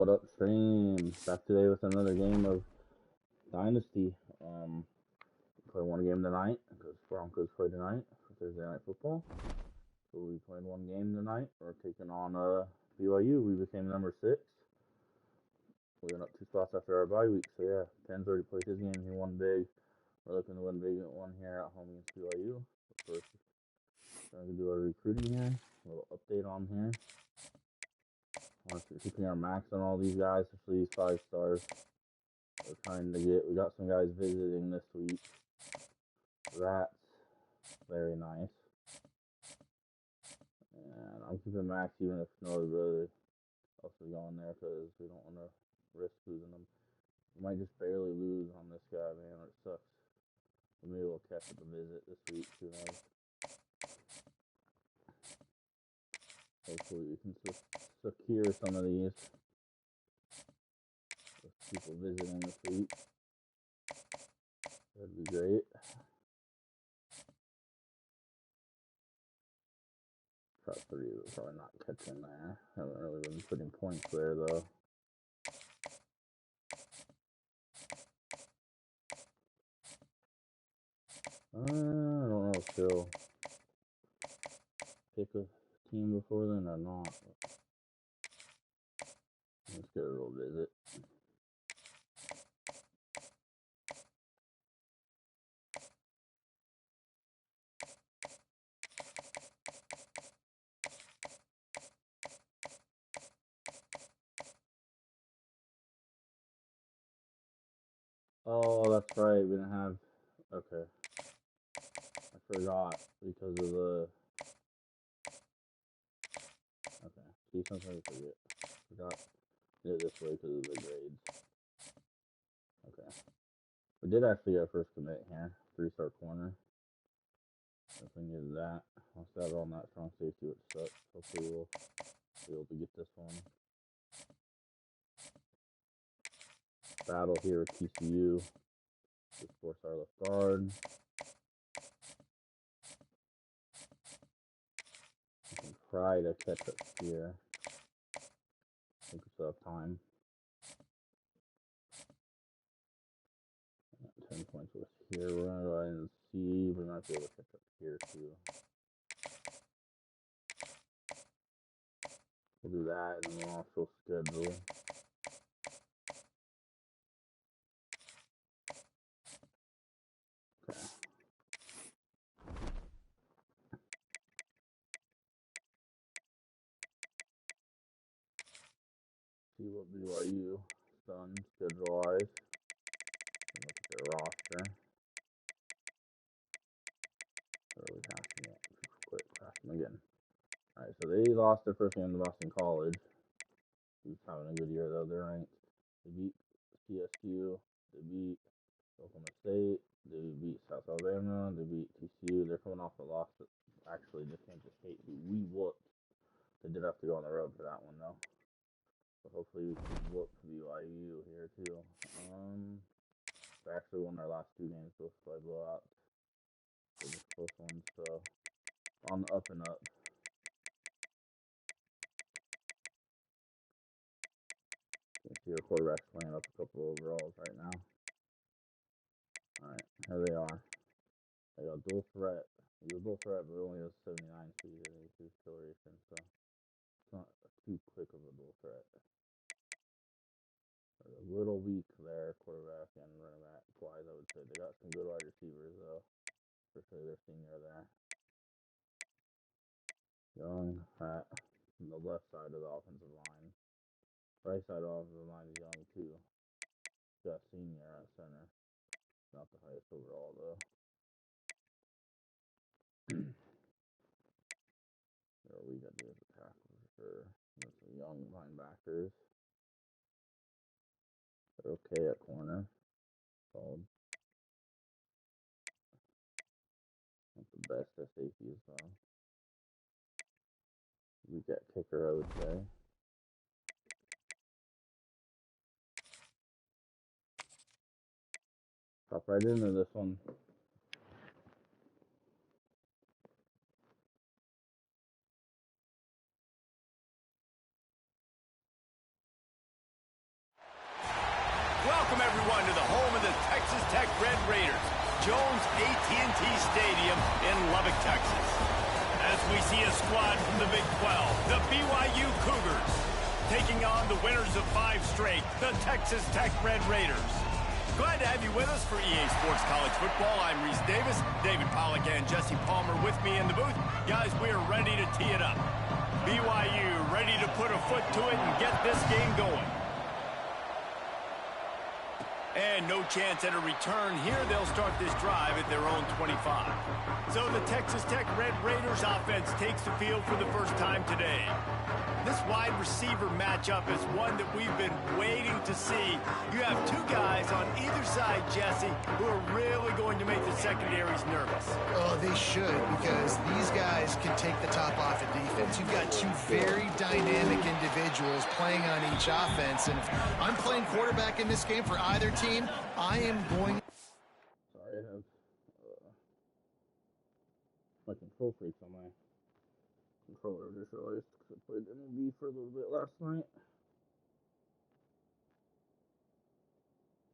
What up, stream? Back today with another game of Dynasty. Play one game tonight because Broncos play tonight for Thursday Night Football. So we played one game tonight. We're taking on BYU. We became number 6. We went up 2 spots after our bye week. So yeah, Ken's already played his game. He won big. We're looking to win big at one here at home against BYU. But first, we're going to do our recruiting here. A little update on here. We're keeping our max on all these guys, especially these 5 stars. We're trying to we got some guys visiting this week. That's very nice. And I'm keeping max even if no other brother else is going there because we don't want to risk losing them. We might just barely lose on this guy, man, or it sucks. Maybe we'll catch at the visit this week, who knows. Hopefully we can secure some of these with people visiting this week. That'd be great. Top 3 is probably not catching there. Haven't really been putting points there though. I don't know if she'll pick a team before then or not. Let's get a little visit. Oh, that's right. We didn't have. Okay. I forgot because of the. Okay. See, sometimes I forget. Forgot to do it this way because of the grades. Okay. We did actually get our first commit here. 3-star corner. Definitely needed that. Once that on that strong safety, which sucks. Hopefully we'll be able to get this one. Battle here with TCU. Just 4-star left guard. I can try to catch up here. I think we still have time. 10 points worth here. We're going to go ahead and see. We might be able to catch up here too. We'll do that and then we'll also schedule. Okay. See what BYU done schedule wise. Look at their roster. Early passing it. Quick, pass them again. Alright, so they lost their first game to Boston College. Who's having a good year though. They're ranked. They beat CSU. They beat Oklahoma State. They beat South Alabama. They beat TCU. They're coming off a loss that actually just Kansas State, who we whooped. They did have to go on the road for that one though. So hopefully we can whoop BYU here too. They actually won their last 2 games both by blowouts. They're just close ones, so on the up and up. You can see our quarterback's playing up a couple overalls right now. Alright, here they are. They got dual threat. He was dual threat, but it only has 79 speed and 82 acceleration, so it's not too quick of a dual threat. They're a little weak there, quarterback and running back wise, I would say. They got some good wide receivers though, especially their senior there. Young at the left side of the offensive line. Right side of the offensive line is young too. Got senior at center. Not the highest overall though. We got to do as a tackle for sure. There's some young linebackers. They're okay at corner. Solid. Not the best at safety as well. We got kicker, I would say. Hop right into this one. Welcome, everyone, to the home of the Texas Tech Red Raiders, Jones AT&T Stadium in Lubbock, Texas. As we see a squad from the Big 12, the BYU Cougars, taking on the winners of 5 straight, the Texas Tech Red Raiders. Glad to have you with us for EA Sports College Football. I'm Reese Davis, David Pollack and Jesse Palmer with me in the booth. Guys, we are ready to tee it up. BYU ready to put a foot to it and get this game going. And no chance at a return here. They'll start this drive at their own 25. So the Texas Tech Red Raiders offense takes the field for the first time today. This wide receiver matchup is one that we've been waiting to see. You have 2 guys on either side, Jesse, who are really going to make the secondaries nervous. Oh, they should, because these guys can take the top off of defense. You've got 2 very dynamic individuals playing on each offense, and if I'm playing quarterback in this game for either team, I am going... Sorry, I have my control freaks on my controller just realized because I played MLB for a little bit last night.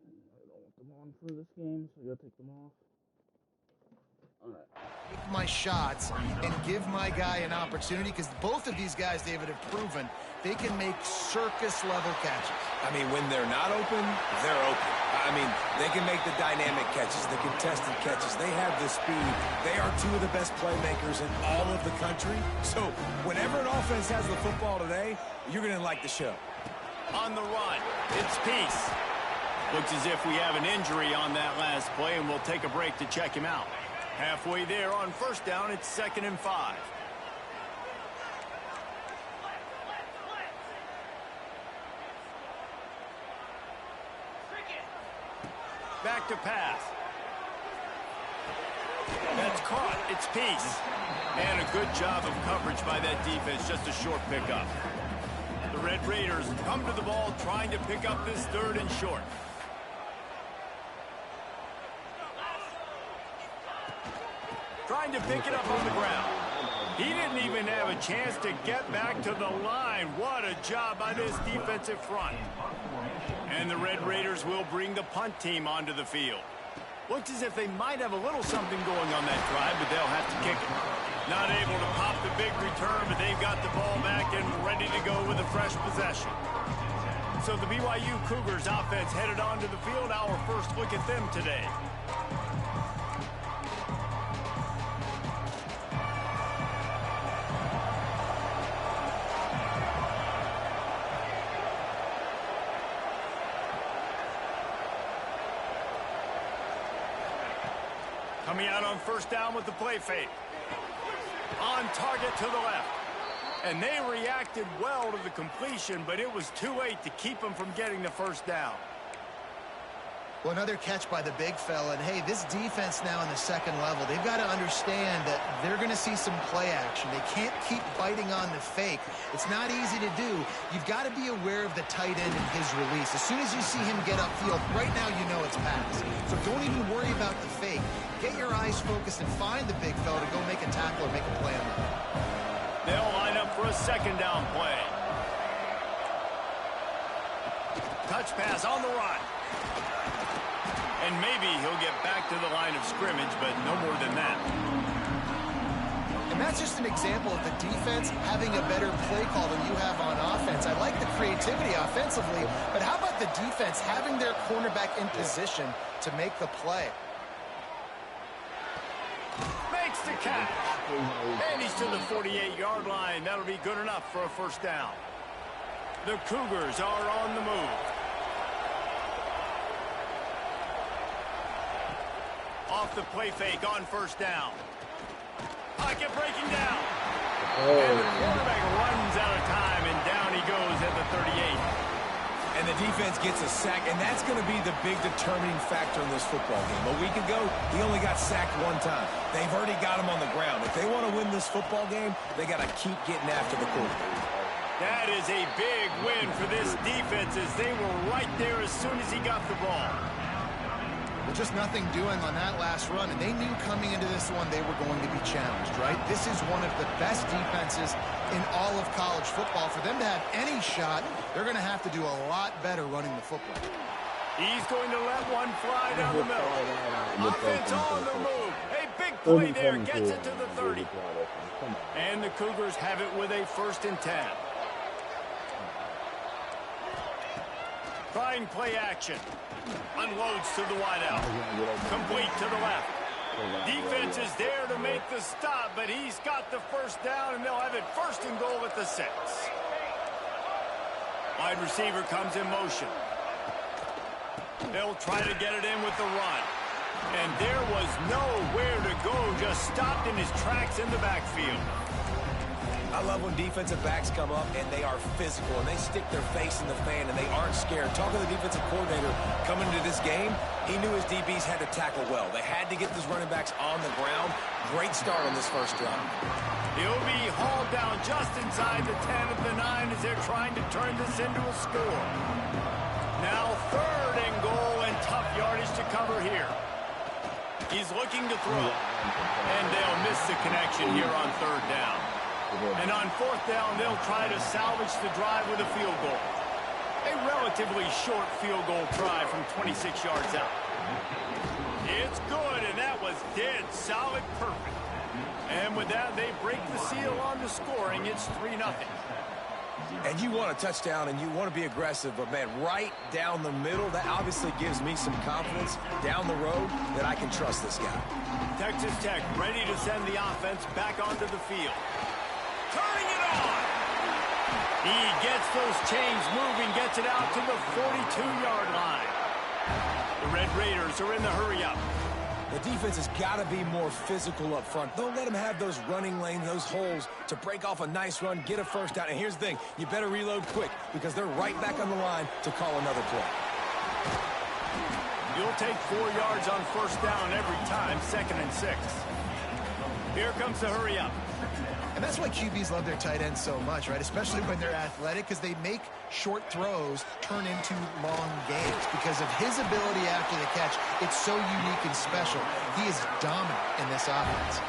I don't want them on for this game, so I gotta take them off. Alright. Take my shots and give my guy an opportunity, because both of these guys, David, have proven they can make circus-level catches. I mean, when they're not open, they're open. I mean, they can make the dynamic catches, the contested catches. They have the speed. They are 2 of the best playmakers in all of the country. So whenever an offense has the football today, you're going to like the show. On the run, it's Peace. Looks as if we have an injury on that last play, and we'll take a break to check him out. Halfway there on first down, it's 2nd and 5. Back to pass. That's caught. It's Peace. And a good job of coverage by that defense. Just a short pickup. The Red Raiders come to the ball trying to pick up this 3rd and short. Trying to pick it up on the ground. He didn't even have a chance to get back to the line. What a job by this defensive front. And the Red Raiders will bring the punt team onto the field. Looks as if they might have a little something going on that drive, but they'll have to kick it. Not able to pop the big return, but they've got the ball back and ready to go with a fresh possession. So the BYU Cougars offense headed onto the field. Our first look at them today. Coming out on first down with the play fake. On target to the left. And they reacted well to the completion, but it was too late to keep them from getting the first down. Well, another catch by the big fella. And, hey, this defense now in the 2nd level, they've got to understand that they're going to see some play action. They can't keep biting on the fake. It's not easy to do. You've got to be aware of the tight end and his release. As soon as you see him get upfield, right now you know it's pass. So don't even worry about the fake. Get your eyes focused and find the big fella to go make a tackle or make a play on him. They'll line up for a 2nd down play. Touch pass on the run. And maybe he'll get back to the line of scrimmage, but no more than that. And that's just an example of the defense having a better play call than you have on offense. I like the creativity offensively, but how about the defense having their cornerback in position to make the play? Makes the catch. And he's to the 48-yard line. That'll be good enough for a first down. The Cougars are on the move. Off the play fake on first down. Pocket breaking down. And the quarterback runs out of time, and down he goes at the 38. And the defense gets a sack, and that's going to be the big determining factor in this football game. A week ago, he only got sacked 1 time. They've already got him on the ground. If they want to win this football game, they got to keep getting after the quarterback. That is a big win for this defense, as they were right there as soon as he got the ball. Well, just nothing doing on that last run, and they knew coming into this one they were going to be challenged, right? This is one of the best defenses in all of college football. For them to have any shot, they're going to have to do a lot better running the football. He's going to let one fly down the middle. Offense on the move. A big play there. Gets it to the 30. And the Cougars have it with a 1st and 10. Trying play action. Unloads to the wideout. Complete to the left. Defense is there to make the stop, but he's got the 1st down, and they'll have it 1st and goal at the 6. Wide receiver comes in motion. They'll try to get it in with the run. And there was nowhere to go, just stopped in his tracks in the backfield. I love when defensive backs come up and they are physical and they stick their face in the fan and they aren't scared. Talking to the defensive coordinator coming into this game, he knew his DBs had to tackle well. They had to get those running backs on the ground. Great start on this 1st drive. He'll be hauled down just inside the 10 of the 9 as they're trying to turn this into a score. Now 3rd and goal and tough yardage to cover here. He's looking to throw. And they'll miss the connection here on 3rd down. And on 4th down, they'll try to salvage the drive with a field goal. A relatively short field goal try from 26 yards out. It's good, and that was dead solid perfect. And with that, they break the seal on the scoring. It's 3-0. And you want a touchdown and you want to be aggressive, but man, right down the middle, that obviously gives me some confidence down the road that I can trust this guy. Texas Tech ready to send the offense back onto the field. Turning it on. He gets those chains moving, gets it out to the 42-yard line. The Red Raiders are in the hurry-up. The defense has got to be more physical up front. Don't let them have those running lanes, those holes to break off a nice run, get a 1st down. And here's the thing, you better reload quick because they're right back on the line to call another play. You'll take 4 yards on 1st down every time, 2nd and 6. Here comes the hurry-up. And that's why QBs love their tight ends so much, right? Especially when they're athletic, because they make short throws turn into long gains. Because of his ability after the catch, it's so unique and special. He is dominant in this offense.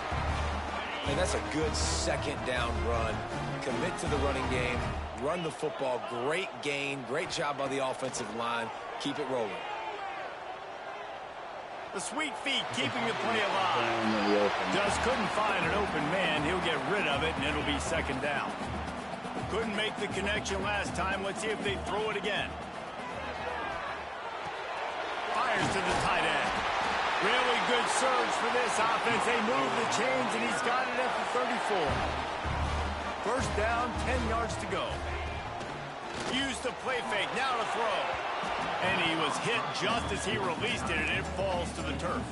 And that's a good 2nd down run. Commit to the running game, run the football, great gain, great job by the offensive line. Keep it rolling. The sweet feet keeping the play alive. Just couldn't find an open man. He'll get rid of it, and it'll be 2nd down. Couldn't make the connection last time. Let's see if they throw it again. Fires to the tight end. Really good surge for this offense. They move the chains, and he's got it at the 34. 1st down, 10 yards to go. Used the play fake. Now to throw. And he was hit just as he released it, and it falls to the turf.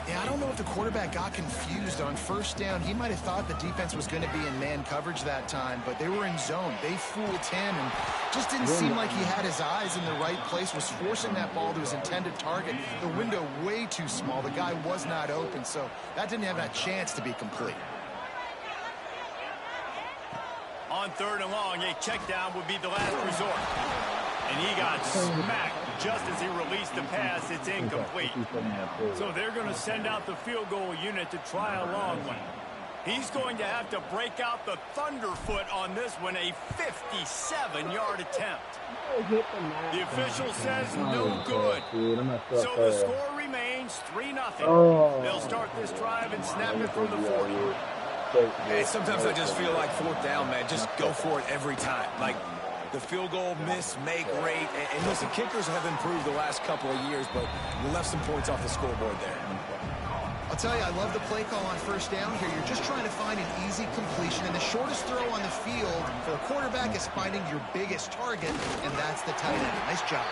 Yeah, I don't know if the quarterback got confused on 1st down. He might have thought the defense was going to be in man coverage that time, but they were in zone. They fooled him and just didn't seem like he had his eyes in the right place, was forcing that ball to his intended target. The window way too small. The guy was not open, so that didn't have that chance to be complete. On 3rd and long, a check down would be the last resort. And he got smacked just as he released the pass. It's incomplete. So they're going to send out the field goal unit to try a long one. He's going to have to break out the thunderfoot on this one, a 57-yard attempt. The official says no good. So the score remains 3-0. They'll start this drive and snap it from the 40. Hey, sometimes I just feel like 4th down, man. Just go for it every time. Like, the field goal miss, make rate. And listen, kickers have improved the last couple of years, but you left some points off the scoreboard there. I'll tell you, I love the play call on 1st down here. You're just trying to find an easy completion, and the shortest throw on the field for a quarterback is finding your biggest target, and that's the tight end. Nice job.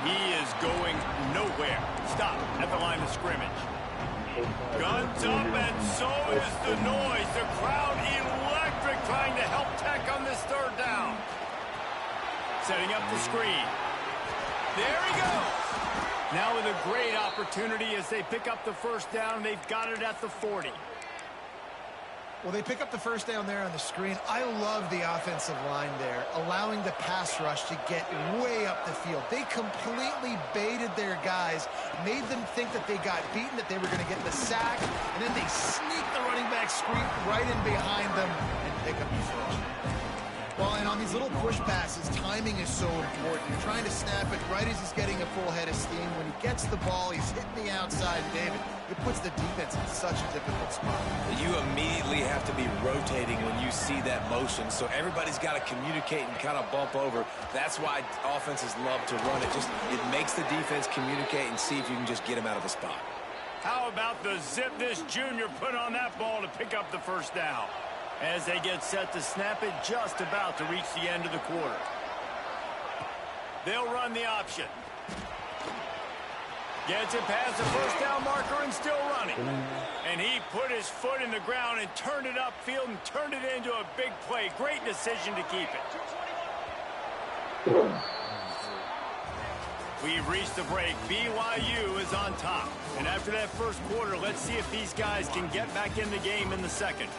He is going nowhere. Stop at the line of scrimmage. Guns up, and so is the noise. The crowd electric, trying to help Tech on this 3rd down. Setting up the screen. There he goes. Now with a great opportunity as they pick up the 1st down. They've got it at the 40. Well, they pick up the 1st down there on the screen. I love the offensive line there, allowing the pass rush to get way up the field. They completely baited their guys, made them think that they got beaten, that they were going to get the sack, and then they sneak the running back screen right in behind them and pick up the 1st. Well, and on these little push passes, timing is so important. You're trying to snap it right as he's getting a full head of steam. When he gets the ball, he's hitting the outside, David. It puts the defense in such a difficult spot. You immediately have to be rotating when you see that motion, so everybody's got to communicate and kind of bump over. That's why offenses love to run it. It makes the defense communicate and see if you can just get him out of the spot. How about the zip this junior put on that ball to pick up the first down? As they get set to snap it, just about to reach the end of the quarter. They'll run the option. Gets it past the first down marker and still running. And he put his foot in the ground and turned it upfield and turned it into a big play. Great decision to keep it. We've reached the break. BYU is on top. And after that first quarter, let's see if these guys can get back in the game in the second.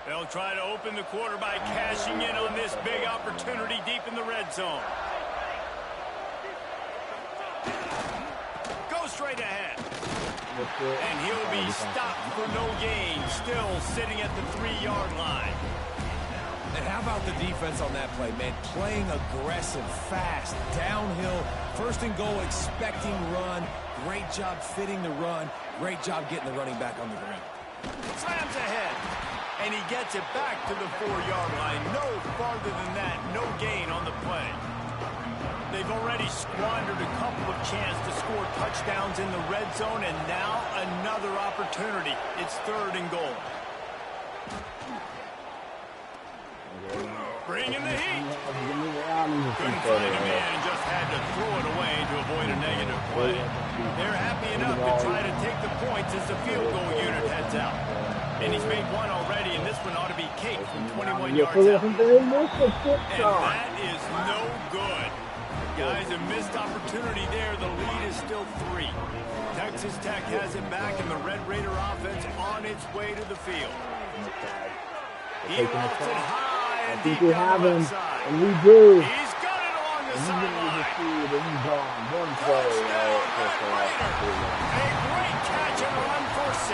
They'll try to open the quarter by cashing in on this big opportunity deep in the red zone. Go straight ahead. And he'll be stopped for no gain, still sitting at the 3-yard line. And how about the defense on that play, man? Playing aggressive, fast, downhill, first and goal, expecting run. Great job fitting the run. Great job getting the running back on the ground. Slams ahead. And he gets it back to the 4-yard line. No farther than that. No gain on the play. They've already squandered a couple of chances to score touchdowns in the red zone, and now another opportunity. It's 3rd and goal. Bring in the heat. Couldn't find a man and just had to throw it away to avoid a negative play. They're happy enough to try to take the points as the field goal unit heads out. And he's made one already, and this one ought to be cake from 21 yards out. And that is no good. Guys, a missed opportunity there. The lead is still 3. Texas Tech has it back, and the Red Raider offense on its way to the field. He lofts it high and deep down the left side. And we do. He's got it along the sideline. One play. A great catch and run for 6.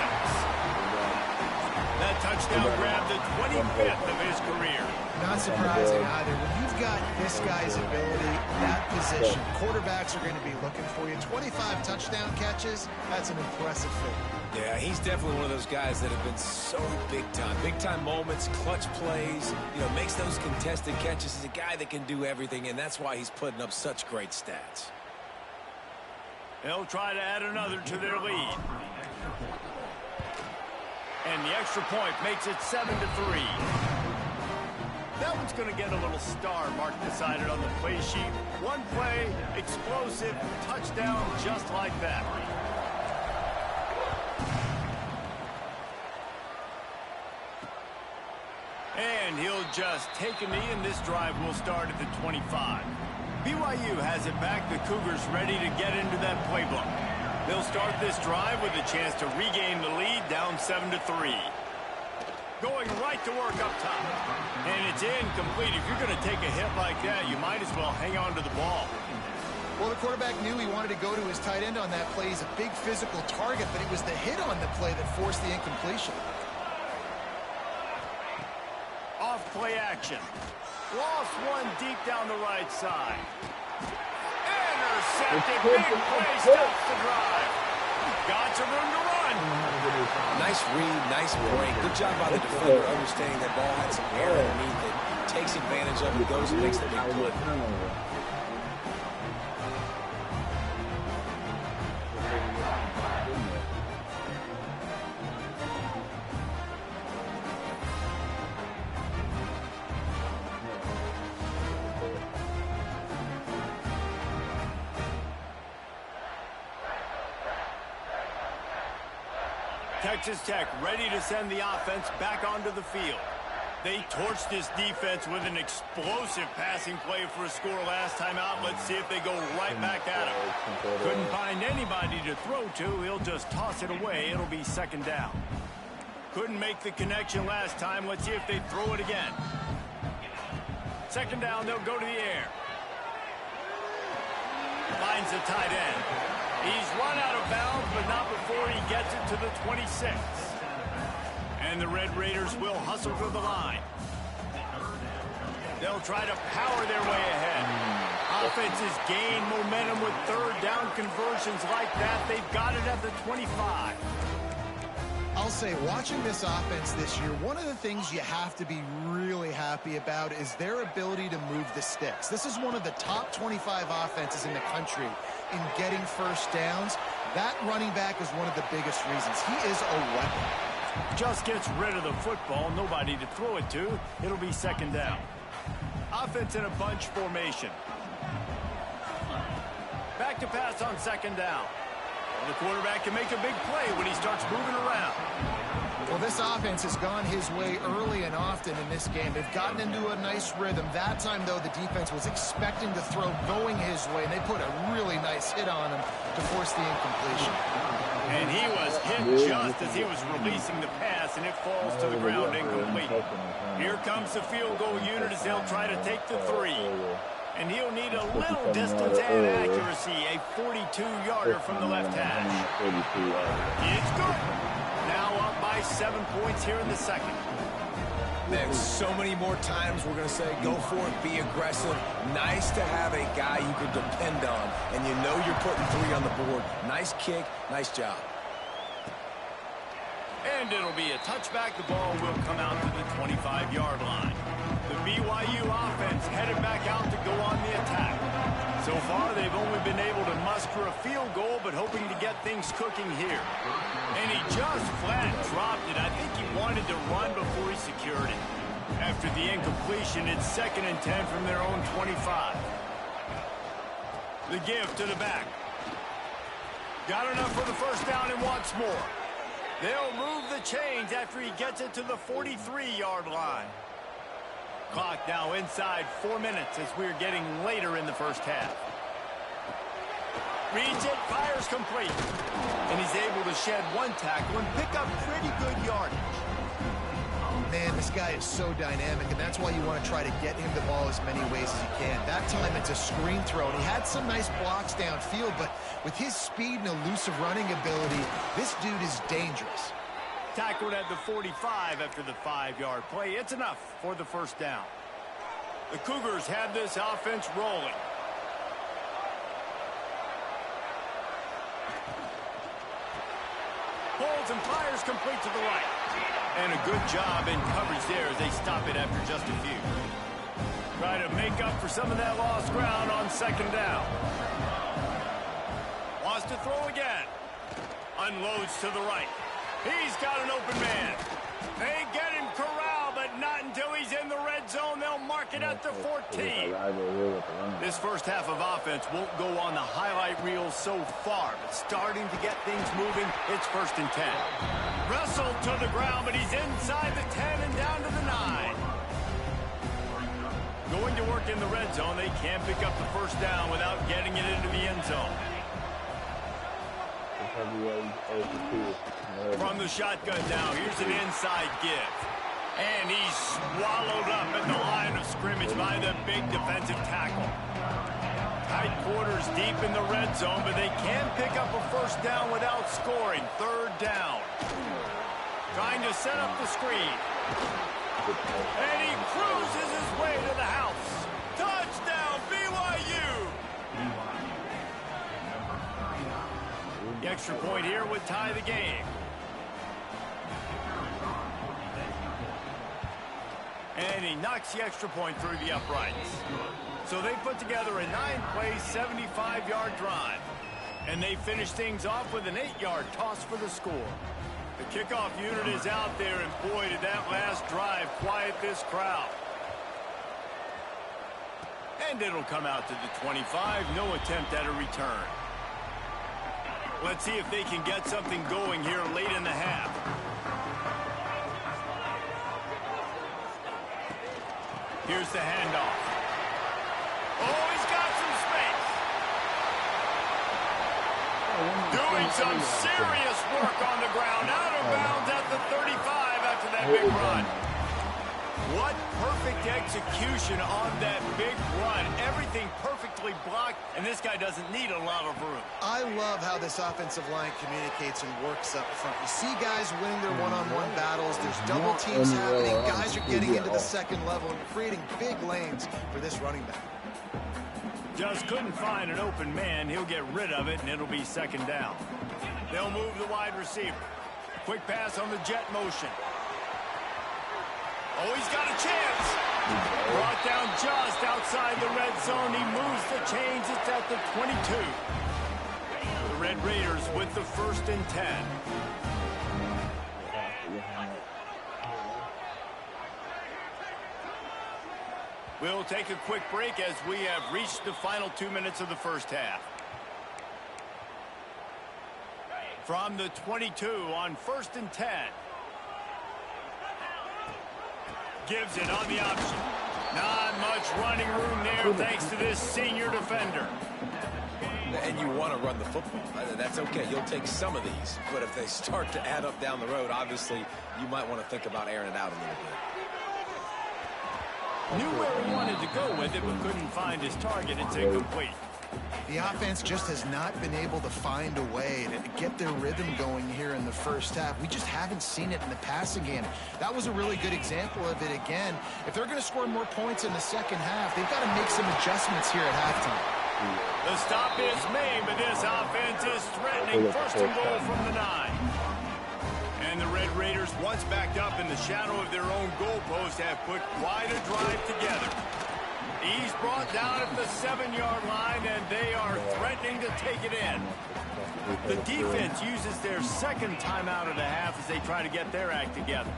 That touchdown grabbed the 25th of his career. Not surprising either. When you've got this guy's ability, that position, quarterbacks are going to be looking for you. 25 touchdown catches, that's an impressive feat. Yeah, he's definitely one of those guys that have been so big time. Big time moments, clutch plays, makes those contested catches. He's a guy that can do everything, and that's why he's putting up such great stats. They'll try to add another to their lead. And the extra point makes it 7-3. That one's going to get a little star mark decided on the play sheet. One play, explosive, touchdown, just like that. And he'll just take a knee, and this drive will start at the 25. BYU has it back. The Cougars ready to get into that playbook. They'll start this drive with a chance to regain the lead, down 7-3. Going right to work up top. And it's incomplete. If you're going to take a hit like that, you might as well hang on to the ball. Well, the quarterback knew he wanted to go to his tight end on that play. He's a big physical target, but it was the hit on the play that forced the incompletion. Off play action. Lost one deep down the right side. Intercepted. Big play stops the drive. Got some room to run. Nice read, nice break. Good job by the defender understanding that ball had some air underneath it. Takes advantage of it, goes and makes the big play. Texas Tech ready to send the offense back onto the field. They torched this defense with an explosive passing play for a score last time out. Let's see if they go right back at him. Couldn't find anybody to throw to. He'll just toss it away. It'll be 2nd down. Couldn't make the connection last time. Let's see if they throw it again. 2nd down, they'll go to the air. Finds the tight end. He's run out of bounds, but not before he gets it to the 26. And the Red Raiders will hustle to the line. They'll try to power their way ahead. Offenses gain momentum with third down conversions like that. They've got it at the 25. I'll say, watching this offense this year, one of the things you have to be really happy about is their ability to move the sticks. This is one of the top 25 offenses in the country in getting first downs. That running back is one of the biggest reasons. He is a weapon. Just gets rid of the football, nobody to throw it to. It'll be second down. Offense in a bunch formation. Back to pass on second down. The quarterback can make a big play when he starts moving around. Well, this offense has gone his way early and often in this game. They've gotten into a nice rhythm. That time, though, the defense was expecting to throw going his way, and they put a really nice hit on him to force the incompletion. And he was hit just as he was releasing the pass, and it falls to the ground incomplete. Here comes the field goal unit as they'll try to take the 3. And he'll need a little distance and accuracy, a 42-yarder from the left hash. It's good. Now up by 7 points here in the second. Man, so many more times we're going to say, go for it, be aggressive. Nice to have a guy you can depend on, and you know you're putting 3 on the board. Nice kick, nice job. And it'll be a touchback. The ball will come out to the 25-yard line. The BYU offense headed back out to go on the attack. So far, they've only been able to muster a field goal, but hoping to get things cooking here. And he just flat dropped it. I think he wanted to run before he secured it. After the incompletion, it's 2nd and 10 from their own 25. The give to the back. Got enough for the first down and wants more. They'll move the chains after he gets it to the 43-yard line. Clock now inside 4 minutes as we're getting later in the first half. Reads it, fires complete. And he's able to shed 1 tackle and pick up pretty good yardage. Man, this guy is so dynamic, and that's why you want to try to get him the ball as many ways as you can. That time it's a screen throw, and he had some nice blocks downfield, but with his speed and elusive running ability, this dude is dangerous. Tackled at the 45 after the 5-yard play. It's enough for the first down. The Cougars have this offense rolling. Pulls and fires complete to the right. And a good job in coverage there as they stop it after just a few. Try to make up for some of that lost ground on second down. Wants to throw again. Unloads to the right. He's got an open man. They get him corralled, but not until he's in the red zone. They'll mark it at the 14. This first half of offense won't go on the highlight reel so far, but starting to get things moving, it's 1st and 10. Wrestled to the ground, but he's inside the 10 and down to the 9. Going to work in the red zone, they can't pick up the first down without getting it into the end zone. From the shotgun now, here's an inside give. And he's swallowed up at the line of scrimmage by the big defensive tackle. Tight quarters deep in the red zone, but they can pick up a first down without scoring. 3rd down. Trying to set up the screen. And he cruises his way to the house. Touchdown, BYU! The extra point here would tie the game. And he knocks the extra point through the uprights. So they put together a 9-play, 75-yard drive. And they finish things off with an 8-yard toss for the score. The kickoff unit is out there, and boy, did that last drive quiet this crowd. And it'll come out to the 25. No attempt at a return. Let's see if they can get something going here late in the half. Here's the handoff. Oh, he's got some space. Doing some serious work on the ground. Out of bounds at the 35 after that big run. What perfect execution on that big run. Everything perfectly perfectly blocked, and this guy doesn't need a lot of room. I love how this offensive line communicates and works up front. You see guys winning their one-on-one battles. There's double teams happening. Guys are getting into the second level and creating big lanes for this running back. Just couldn't find an open man. He'll get rid of it, and it'll be second down. They'll move the wide receiver. Quick pass on the jet motion. Oh, he's got a chance. Brought down just outside the red zone. He moves the chains. It's at the 22. The Red Raiders with the 1st and 10. We'll take a quick break as we have reached the final 2 minutes of the first half. From the 22 on 1st and 10. Gives it on the option. Not much running room there thanks to this senior defender. And you want to run the football. That's okay. You'll take some of these. But if they start to add up down the road, obviously, you might want to think about airing it out a little bit. Knew where he wanted to go with it, but couldn't find his target. It's incomplete. The offense just has not been able to find a way to get their rhythm going here in the first half. We just haven't seen it in the passing game. That was a really good example of it again. If they're going to score more points in the second half, they've got to make some adjustments here at halftime. The stop is made, but this offense is threatening. 1st and goal from the 9. And the Red Raiders, once backed up in the shadow of their own goalpost, have put quite a drive together. He's brought down at the 7-yard line, and they are threatening to take it in. The defense uses their second timeout of the half as they try to get their act together.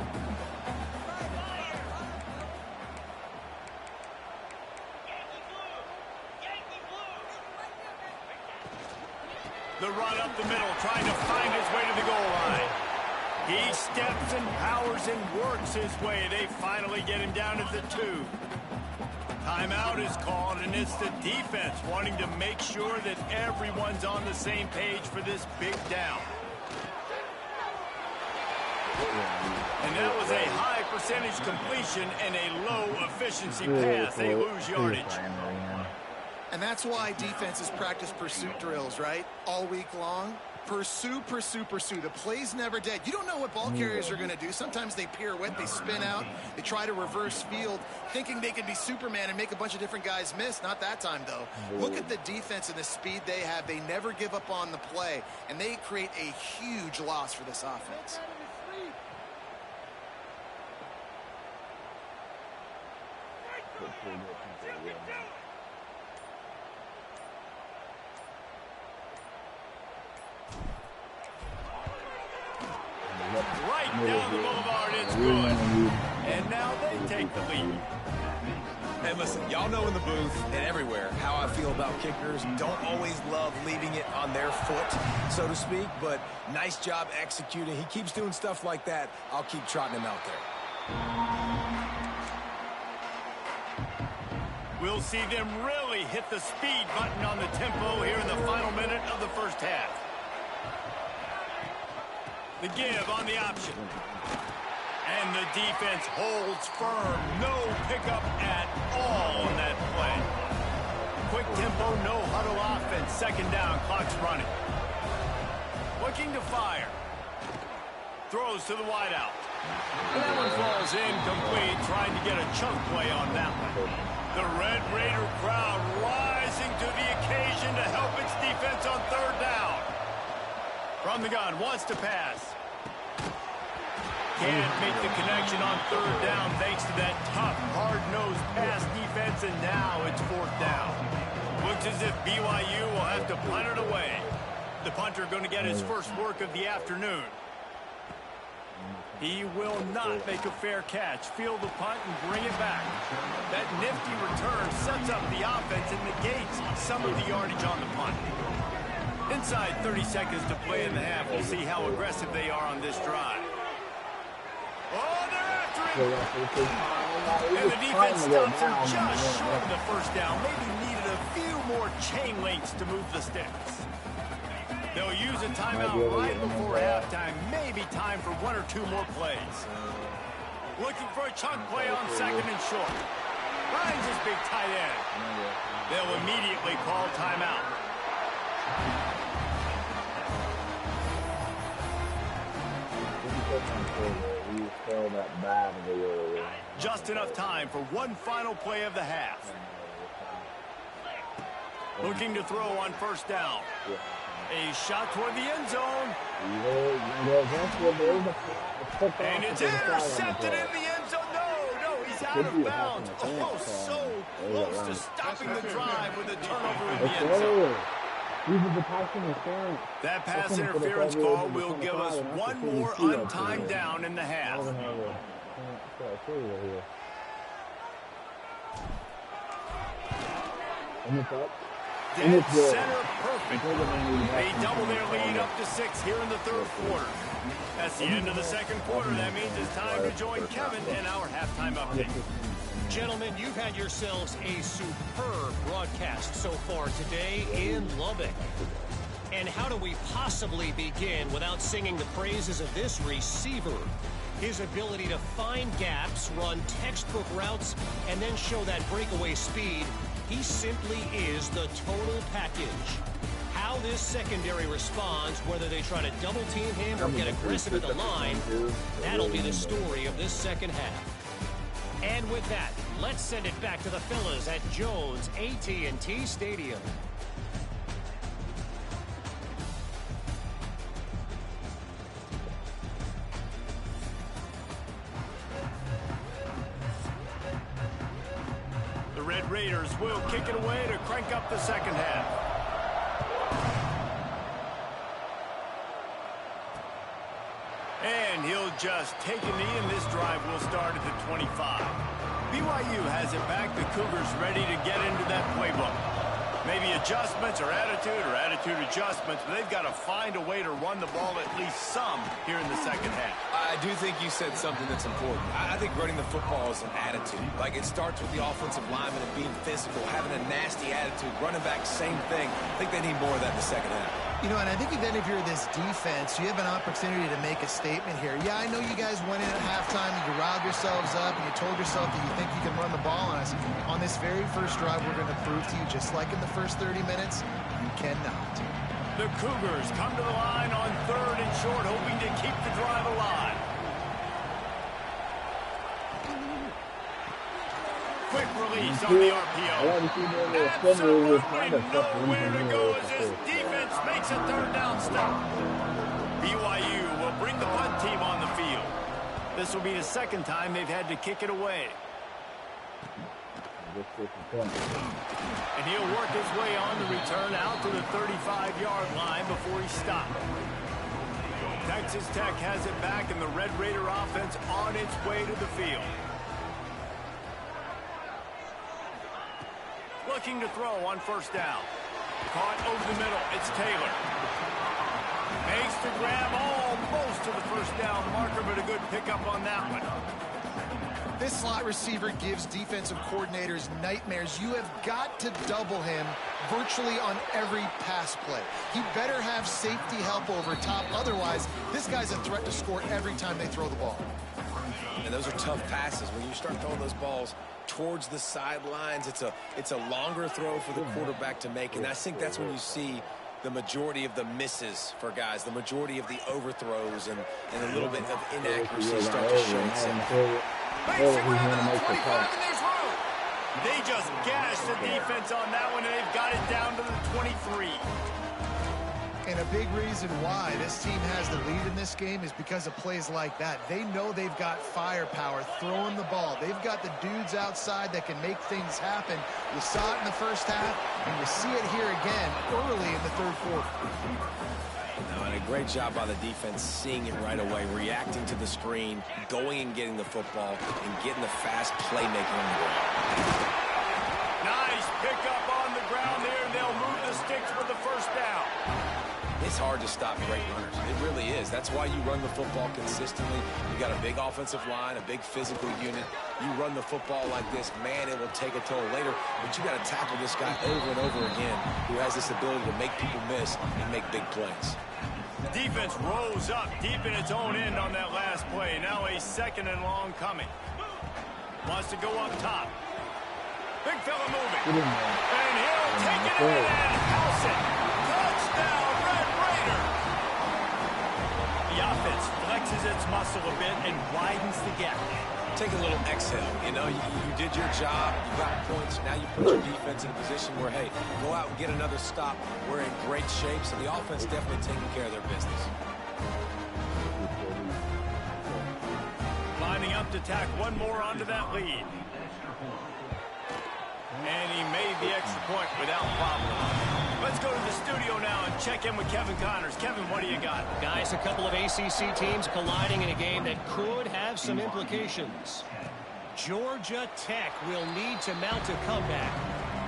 The run up the middle, trying to find his way to the goal line. He steps and powers and works his way. They finally get him down at the 2. Timeout is called, and it's the defense wanting to make sure that everyone's on the same page for this big down. And that was a high percentage completion and a low efficiency pass. They lose yardage. And that's why defenses practice pursuit drills, right? All week long. Pursue, pursue, pursue. The play's never dead. You don't know what ball carriers are going to do. Sometimes they pirouette, they spin out, they try to reverse field, thinking they can be Superman and make a bunch of different guys miss. Not that time, though. Look at the defense and the speed they have. They never give up on the play, and they create a huge loss for this offense. Right down the boulevard, it's good. And now they take the lead. Hey, listen, y'all know in the booth and everywhere how I feel about kickers. Don't always love leaving it on their foot, so to speak, but nice job executing. He keeps doing stuff like that. I'll keep trotting him out there. We'll see them really hit the speed button on the tempo here in the final minute of the first half. The give on the option. And the defense holds firm. No pickup at all on that play. Quick tempo, no huddle offense. Second down, clock's running. Looking to fire. Throws to the wideout. And that one falls incomplete, trying to get a chunk play on that one. The Red Raider crowd rising to the occasion to help its defense on third down. From the gun, wants to pass. Can't make the connection on third down thanks to that tough, hard-nosed pass defense, and now it's fourth down. Looks as if BYU will have to punt it away. The punter going to get his first work of the afternoon. He will not make a fair catch. Field the punt and bring it back. That nifty return sets up the offense and negates some of the yardage on the punt. Inside 30 seconds to play in the half. We'll see how aggressive they are on this drive. Oh, they're after him. And the defense stops him just short of the first down. Maybe needed a few more chain links to move the sticks. They'll use a timeout right before halftime. Maybe time for one or two more plays. Looking for a chunk play on second and short. Finds his big tight end. They'll immediately call timeout. Just enough time for one final play of the half. Looking to throw on first down. A shot toward the end zone. And it's intercepted in the end zone. No, he's out of bounds. Oh, so close to stopping the drive with a turnover in the end zone. That pass interference call will give us one more untimed down in the half. Dead center perfect. They double their lead up to 6 here in the third quarter. That's the end of the second quarter. That means it's time to join Kevin in our halftime update. Gentlemen, you've had yourselves a superb broadcast so far today in Lubbock. And how do we possibly begin without singing the praises of this receiver? His ability to find gaps, run textbook routes, and then show that breakaway speed. He simply is the total package. How this secondary responds, whether they try to double team him or get aggressive at the line, that'll be the story of this second half. And with that, let's send it back to the fellas at Jones AT&T Stadium. The Red Raiders will kick it away to crank up the second half. And he'll just take a knee, and this drive will start at the 25. BYU has it back. The Cougars ready to get into that playbook. Maybe adjustments or attitude adjustments, but they've got to find a way to run the ball at least some here in the second half. I do think you said something that's important. I think running the football is an attitude. Like, it starts with the offensive lineman and being physical, having a nasty attitude. Running back, same thing. I think they need more of that in the second half. You know, and I think even if you're this defense, you have an opportunity to make a statement here. Yeah, I know you guys went in at halftime and you riled yourselves up and you told yourself that you think you can run the ball on us. On this very first drive, we're going to prove to you, just like in the first 30 minutes, you cannot. The Cougars come to the line on 3rd and short, hoping to keep the drive alive. Quick release on the RPO. Absolutely nowhere to go as this defense makes a 3rd down stop. BYU will bring the punt team on the field. This will be the second time they've had to kick it away. And he'll work his way on the return out to the 35-yard line before he's stopped. Texas Tech has it back, and the Red Raider offense on its way to the field. Looking to throw on first down. Caught over the middle. It's Taylor. Makes the grab almost to the first down marker, but a good pickup on that one. This slot receiver gives defensive coordinators nightmares. You have got to double him virtually on every pass play. He better have safety help over top. Otherwise, this guy's a threat to score every time they throw the ball. And those are tough passes. When you start throwing those balls towards the sidelines, it's a longer throw for the quarterback to make. And I think that's when you see the majority of the misses for guys, the majority of the overthrows and a little bit of inaccuracy start to show itself. Makes the grab at the 25, and there's room. They just gashed the defense on that one, and they've got it down to the 23. And a big reason why this team has the lead in this game is because of plays like that. They know they've got firepower throwing the ball. They've got the dudes outside that can make things happen. You saw it in the first half, and you see it here again early in the third quarter. And a great job by the defense seeing it right away, reacting to the screen, going and getting the football, and getting the fast playmaking on the ground. Nice pickup on the ground there, and they'll move the sticks for the first down. It's hard to stop great runners. It really is. That's why you run the football consistently. You got a big offensive line, a big physical unit. You run the football like this, man, it will take a toll later. But you got to tackle this guy over and over again who has this ability to make people miss and make big plays. The defense rose up deep in its own end on that last play. Now a 2nd and long coming. Wants to go up top. Big fella moving. Get in there. And he'll take it in and house it. Touchdown, Red Raider. The offense flexes its muscle a bit and widens the gap. Take a little exhale. You know, you did your job. You got points. Now you put your defense in a position where, hey, go out and get another stop. We're in great shape, so the offense definitely taking care of their business. Lining up to tack one more onto that lead. And he made the extra point without problem. Let's go to the studio now and check in with Kevin Connors. Kevin, what do you got? Guys, a couple of ACC teams colliding in a game that could have some implications. Georgia Tech will need to mount a comeback.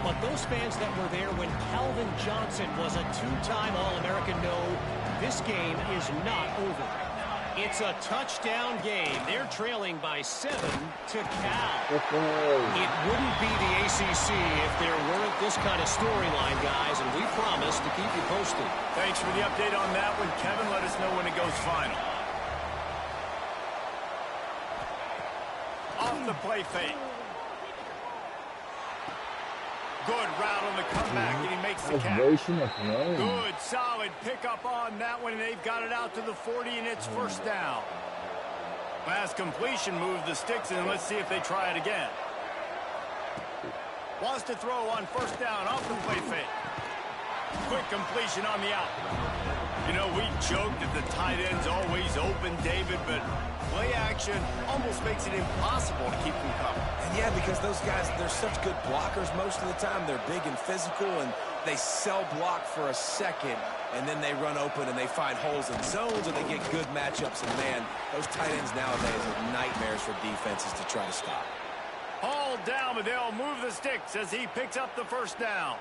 But those fans that were there when Calvin Johnson was a two-time All-American know this game is not over. It's a touchdown game. They're trailing by 7 to Cal. It wouldn't be the ACC if there weren't this kind of storyline, guys, and we promise to keep you posted. Thanks for the update on that one, Kevin. Let us know when it goes final. Off the play fake. Good route on the comeback, and he makes the catch. Good, solid pickup on that one, and they've got it out to the 40, and it's first down. Last completion moved the sticks, and let's see if they try it again. Wants to throw on first down off the play fake. Quick completion on the out. You know, we joked that the tight end's always open, David, but play action almost makes it impossible to keep them covered. And yeah, because those guys, they're such good blockers most of the time. They're big and physical, and they sell block for a second, and then they run open and they find holes in zones, and they get good matchups. And, man, those tight ends nowadays are nightmares for defenses to try to stop. Hauled down, but they'll move the sticks as he picks up the first down.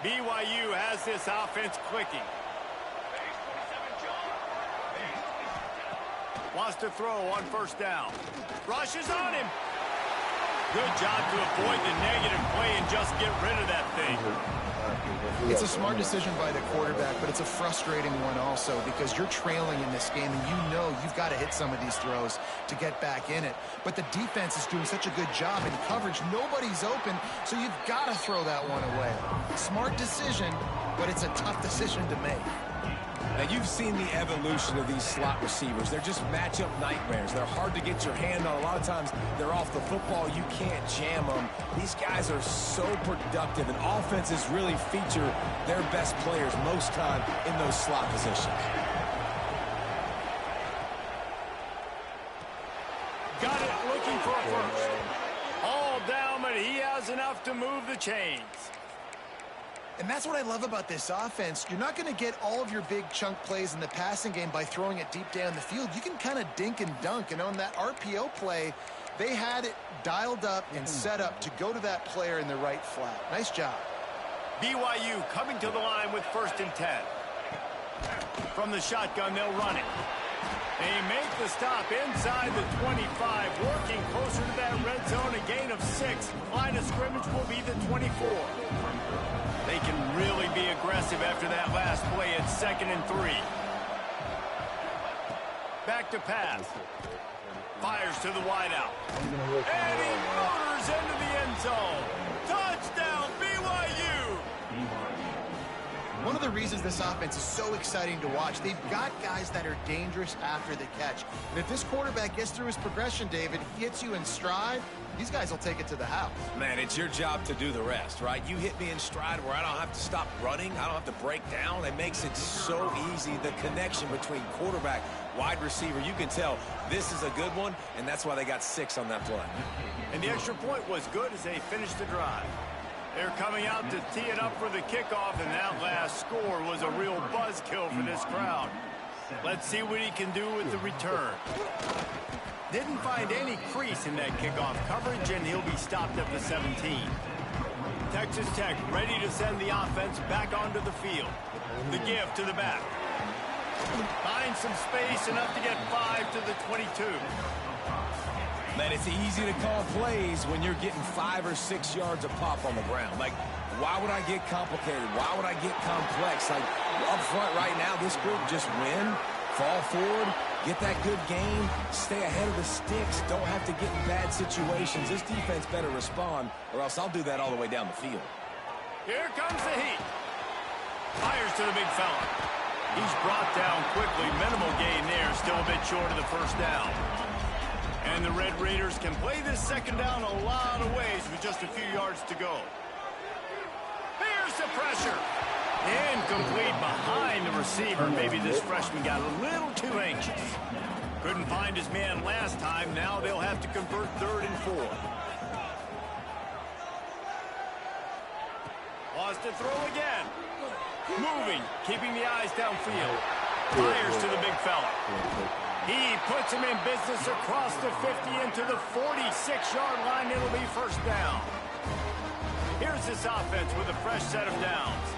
BYU has this offense clicking. Wants to throw on first down. Rushes on him. Good job to avoid the negative play and just get rid of that thing. It's a smart decision by the quarterback, but it's a frustrating one also because you're trailing in this game and you know you've got to hit some of these throws to get back in it. But the defense is doing such a good job in coverage. Nobody's open, so you've got to throw that one away. Smart decision, but it's a tough decision to make. Now, you've seen the evolution of these slot receivers. They're just matchup nightmares. They're hard to get your hand on. A lot of times, they're off the football. You can't jam them. These guys are so productive, and offenses really feature their best players most time in those slot positions. Got it, looking for a first. All down, but he has enough to move the chains. And that's what I love about this offense. You're not going to get all of your big chunk plays in the passing game by throwing it deep down the field. You can kind of dink and dunk. And on that RPO play, they had it dialed up and set up to go to that player in the right flat. Nice job. BYU coming to the line with 1st and 10. From the shotgun, they'll run it. They make the stop inside the 25, working closer to that red zone, a gain of 6. Line of scrimmage will be the 24. They can really be aggressive after that last play at 2nd and 3. Back to pass. Fires to the wideout. And he motors into the end zone. Touchdown, BYU! One of the reasons this offense is so exciting to watch, they've got guys that are dangerous after the catch. And if this quarterback gets through his progression, David, he hits you in stride, these guys will take it to the house. Man, it's your job to do the rest, right? You hit me in stride where I don't have to stop running. I don't have to break down. It makes it so easy. The connection between quarterback, wide receiver, you can tell this is a good one, and that's why they got 6 on that play. And the extra point was good as they finished the drive. They're coming out to tee it up for the kickoff, and that last score was a real buzzkill for this crowd. Let's see what he can do with the return. Didn't find any crease in that kickoff coverage, and he'll be stopped at the 17. Texas Tech ready to send the offense back onto the field. The give to the back. Finds some space, enough to get 5 to the 22. Man, it's easy to call plays when you're getting 5 or 6 yards of pop on the ground. Like, why would I get complicated? Why would I get complex? Like, up front right now, this group just win, fall forward, Get that good gain, stay ahead of the sticks, don't have to get in bad situations. This defense better respond, or else I'll do that all the way down the field. Here comes the heat. Fires to the big fella. He's brought down quickly. Minimal gain there, still a bit short of the first down. And the Red Raiders can play this second down a lot of ways with just a few yards to go. Here's the pressure. Incomplete behind the receiver. Maybe this freshman got a little too anxious. Couldn't find his man last time. Now they'll have to convert 3rd and 4. Wants to throw again. Moving, keeping the eyes downfield. Fires to the big fella. He puts him in business across the 50 into the 46-yard line. It'll be first down. Here's this offense with a fresh set of downs.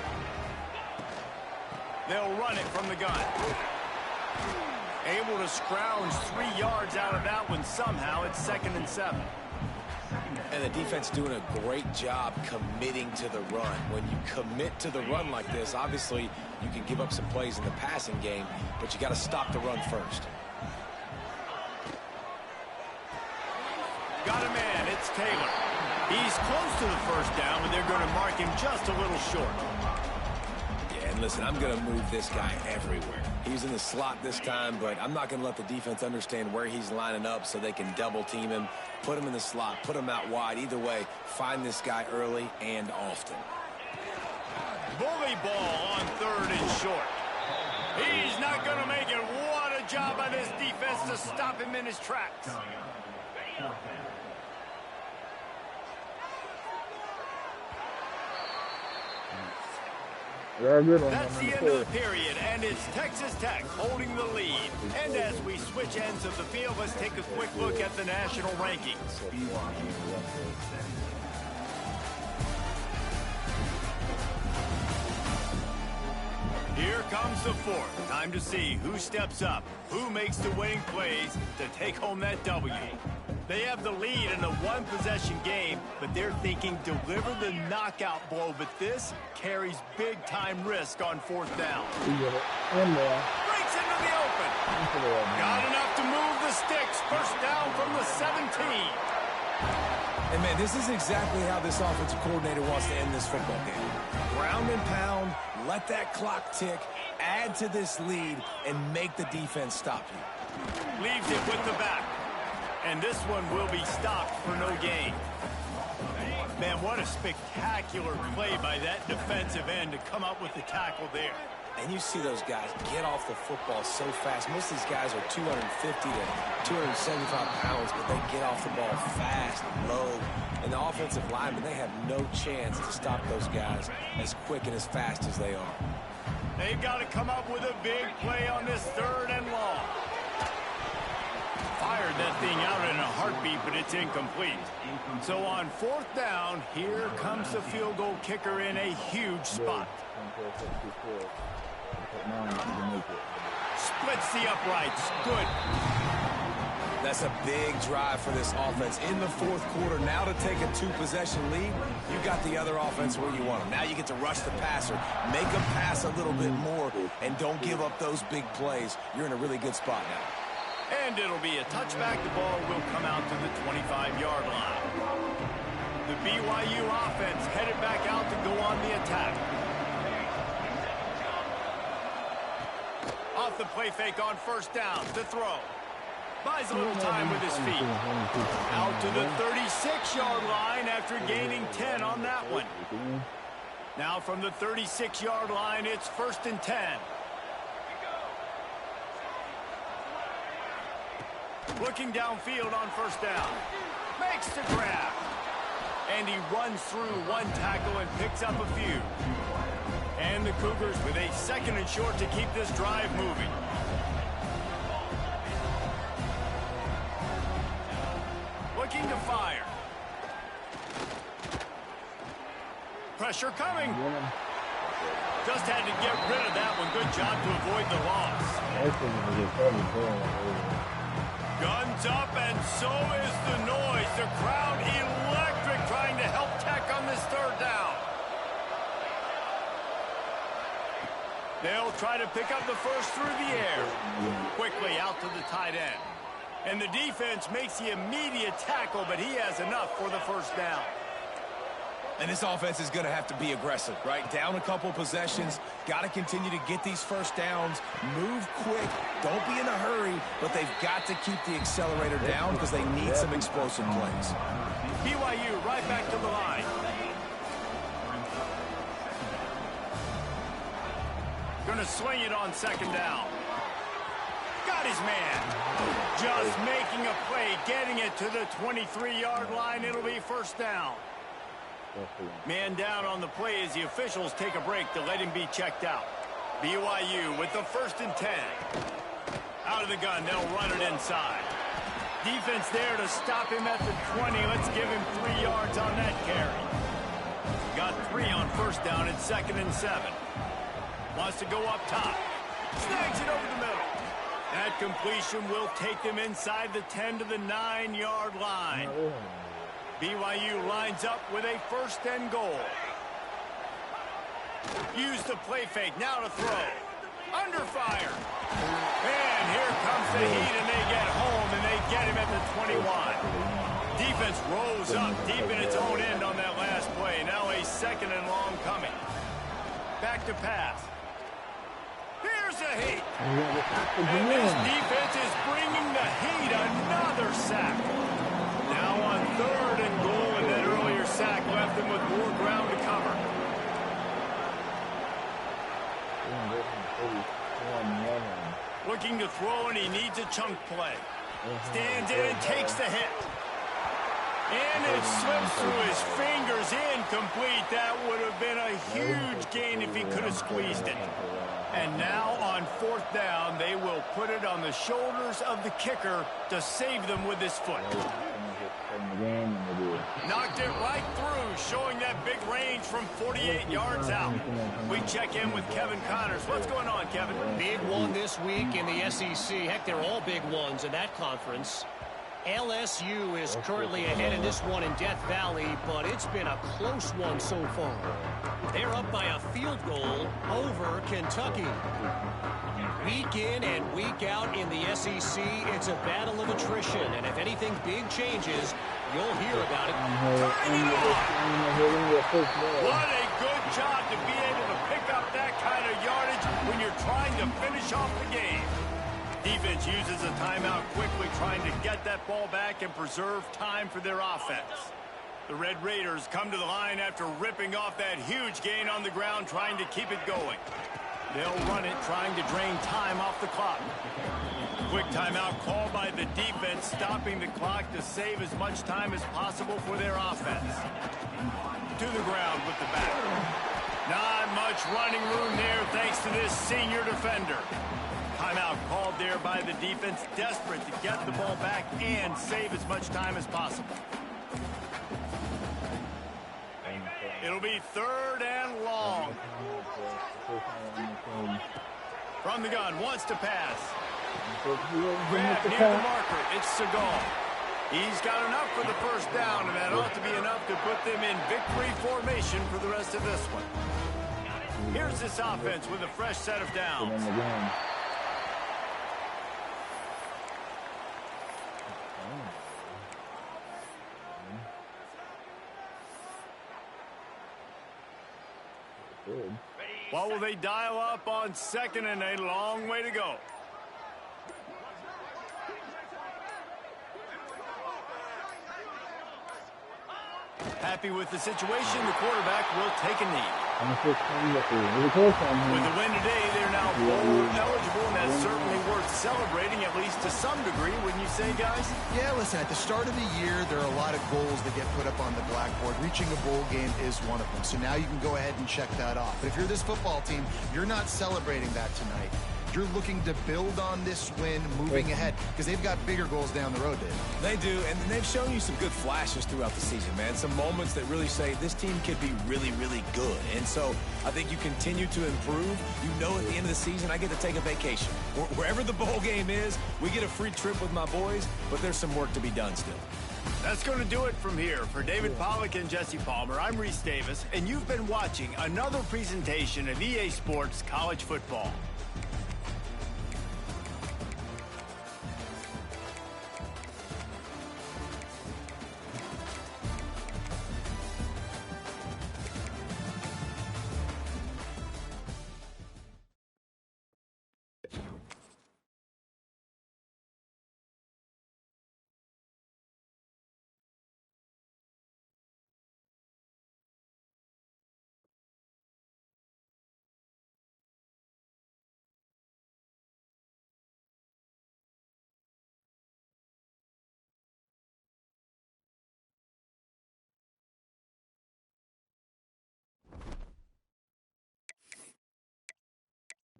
They'll run it from the gun. Able to scrounge 3 yards out of that one somehow. It's 2nd and 7. And the defense doing a great job committing to the run. When you commit to the run like this, obviously you can give up some plays in the passing game, but you got to stop the run first. Got a man. It's Taylor. He's close to the first down, but they're going to mark him just a little short. Yeah, and listen, I'm going to move this guy everywhere. He's in the slot this time, but I'm not going to let the defense understand where he's lining up so they can double team him, put him in the slot, put him out wide. Either way, find this guy early and often. Bully ball on 3rd and short. He's not going to make it. What a job by this defense to stop him in his tracks. That's the end of the period, and it's Texas Tech holding the lead. And as we switch ends of the field, let's take a quick look at the national rankings. Here comes the 4th. Time to see who steps up, who makes the winning plays to take home that W. They have the lead in a one-possession game, but they're thinking deliver the knockout blow. But this carries big-time risk on 4th down. Breaks into the open. Got enough to move the sticks. First down from the 17. And, man, this is exactly how this offensive coordinator wants to end this football game. Ground and pound, let that clock tick, add to this lead, and make the defense stop you. Leaves it with the back. And this one will be stopped for no gain. Man, what a spectacular play by that defensive end to come up with the tackle there. And you see those guys get off the football so fast. Most of these guys are 250 to 275 pounds, but they get off the ball fast, low. And the offensive linemen, they have no chance to stop those guys as quick and as fast as they are. They've got to come up with a big play on this 3rd and long. Fired that thing out in a heartbeat, but it's incomplete. So on 4th down, here comes the field goal kicker in a huge spot. Splits the uprights. Good. That's a big drive for this offense in the 4th quarter. Now to take a 2-possession lead, you got the other offense where you want them. Now you get to rush the passer, make them pass a little bit more, and don't give up those big plays. You're in a really good spot now. And it'll be a touchback. The ball will come out to the 25-yard line. The BYU offense headed back out to go on the attack. Off the play fake on 1st down to throw. Buys a little time with his feet. Out to the 36-yard line after gaining 10 on that one. Now from the 36-yard line, it's 1st and 10. Looking downfield on 1st down. Makes the grab. And he runs through one tackle and picks up a few. And the Cougars with a 2nd and short to keep this drive moving. Looking to fire. Pressure coming. Just had to get rid of that one. Good job to avoid the loss. Guns up, and so is the noise. The crowd electric, trying to help Tech on this 3rd down. They'll try to pick up the first through the air. Quickly out to the tight end. And the defense makes the immediate tackle, but he has enough for the first down. And this offense is going to have to be aggressive, right? Down a couple possessions, got to continue to get these first downs, move quick, don't be in a hurry, but they've got to keep the accelerator down because they need some explosive plays. BYU right back to the line. Going to swing it on second down. Got his man. Just making a play, getting it to the 23-yard line. It'll be first down. Man down on the play as the officials take a break to let him be checked out. BYU with the 1st and 10. Out of the gun, they'll run it inside. Defense there to stop him at the 20. Let's give him 3 yards on that carry. Got 3 on first down at 2nd and 7. Wants to go up top. Snags it over the middle. That completion will take them inside the 10 to the 9-yard line. BYU lines up with a 1st and goal. Use the play fake. Now to throw. Under fire. And here comes the heat, and they get home, and they get him at the 21. Defense rose up deep in its own end on that last play. Now a 2nd and long coming. Back to pass. Here's the heat. And this defense is bringing the heat. Another sack. Now on 3rd and goal, and that earlier sack left them with more ground to cover. Looking to throw, and he needs a chunk play. Stands in and takes the hit. And it slips through his fingers, incomplete. That would have been a huge gain if he could have squeezed it. And now on 4th down, they will put it on the shoulders of the kicker to save them with his foot. Knocked it right through, showing that big range from 48 yards out. We check in with Kevin Connors. What's going on, Kevin? Big one this week in the SEC. Heck, they're all big ones in that conference. LSU is currently ahead in this one in Death Valley, but it's been a close one so far. They're up by a field goal over Kentucky. Week in and week out in the SEC, it's a battle of attrition, and if anything big changes, you'll hear about it. What a good job to be able to pick up that kind of yardage when you're trying to finish off the game. Defense uses a timeout quickly, trying to get that ball back and preserve time for their offense. The Red Raiders come to the line after ripping off that huge gain on the ground, trying to keep it going. They'll run it, trying to drain time off the clock. Quick timeout called by the defense, stopping the clock to save as much time as possible for their offense. To the ground with the back. Not much running room there thanks to this senior defender. Timeout called there by the defense, desperate to get the ball back and save as much time as possible. It'll be 3rd and long. From the gun, wants to pass. Grab near the marker. It's Seagal. He's got enough for the first down, and that ought to be enough to put them in victory formation for the rest of this one. Here's this offense with a fresh set of downs. What will they dial up on 2nd and a long way to go? Happy with the situation, the quarterback will take a knee. With the win today, they're now bowl eligible, and that's certainly worth celebrating, at least to some degree, wouldn't you say, guys? Yeah, listen, at the start of the year, there are a lot of goals that get put up on the blackboard. Reaching a bowl game is one of them. So now you can go ahead and check that off. But if you're this football team, you're not celebrating that tonight. You're looking to build on this win, moving ahead, because they've got bigger goals down the road, Dave. They do, and they've shown you some good flashes throughout the season, man. Some moments that really say this team could be really, really good. And so I think you continue to improve. You know, at the end of the season, I get to take a vacation. Wherever the bowl game is, we get a free trip with my boys, but there's some work to be done still. That's going to do it from here. For David Pollack and Jesse Palmer, I'm Reese Davis, and you've been watching another presentation of EA Sports College Football.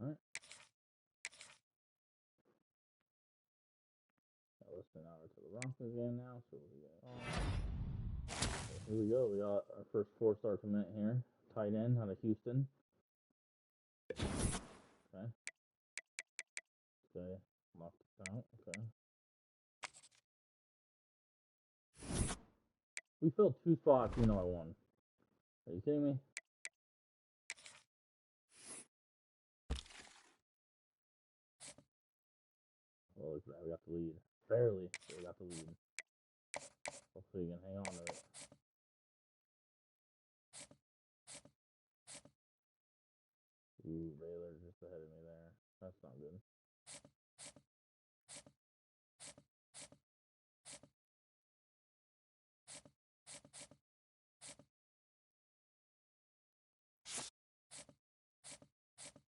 All right. Listen out to the Broncos game now. So we get on. Here we go. We got our first 4-star commit here. Tight end out of Houston. Okay. Okay. Locked it out. Okay. We filled 2 spots. You know I won. Are you kidding me? Well, look at that. We got the lead. Barely. But we got the lead. Hopefully we can hang on to it. Ooh, Baylor just ahead of me there. That's not good.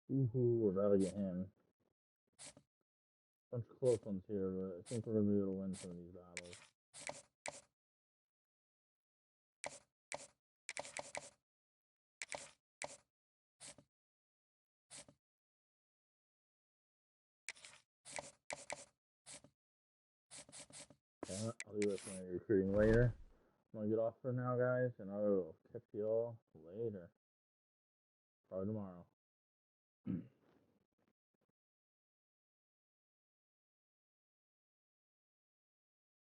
Ooh, we're about to get him. Bunch of close ones here, but I think we're going to be able to win some of these battles. Okay, I'll do this in my recruiting later. I'm going to get off for now, guys, and I will catch you all later. Probably tomorrow.